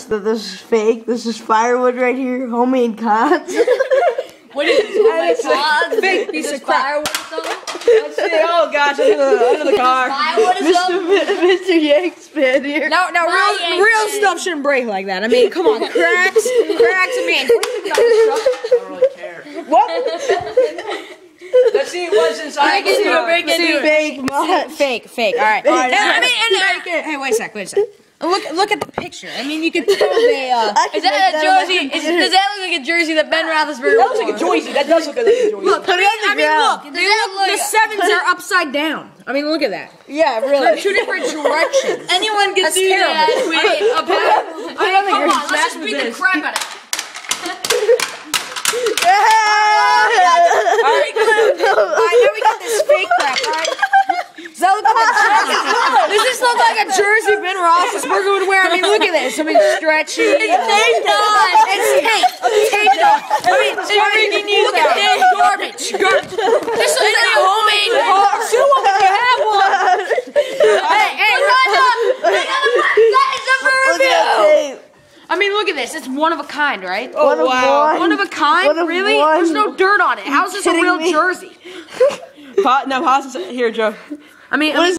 that this is fake. This is firewood right here. Homemade cots. What is this? Homemade cots? Fake piece of crap. Let's see. Oh gosh, under the car. Mr. Yanks fan here. No, real stuff shouldn't break like that. I mean, come on, cracks, I mean. I don't really care. What? Let's see what's inside. Fake. All right. Hey, wait a sec. Look at the picture. I mean, you could tell they. Is that a jersey? Does that look like a jersey that Ben Roethlisberger? That looks like a jersey. That does look like a jersey. Look, look. The sevens are upside down. I mean, look at that. Yeah, really. They're two different directions. Anyone can see that. Come on, let's just beat the crap out of it. All right, now we got this fake crap, right? Does that look like a jersey? Does this look like a jersey Ben Roethlisberger would wear? I mean, look at this. I mean, stretchy. It's taped on. It's taped on. I mean, look at this garbage. This looks like a homemade car. Sue one if you have one. Hey, That is a review. I mean, look at this. It's one of a kind, right? Oh, wow. One of a kind? One of Really? one. There's no dirt on it. How's this a kidding real me? jersey? No, here, Joe. I mean,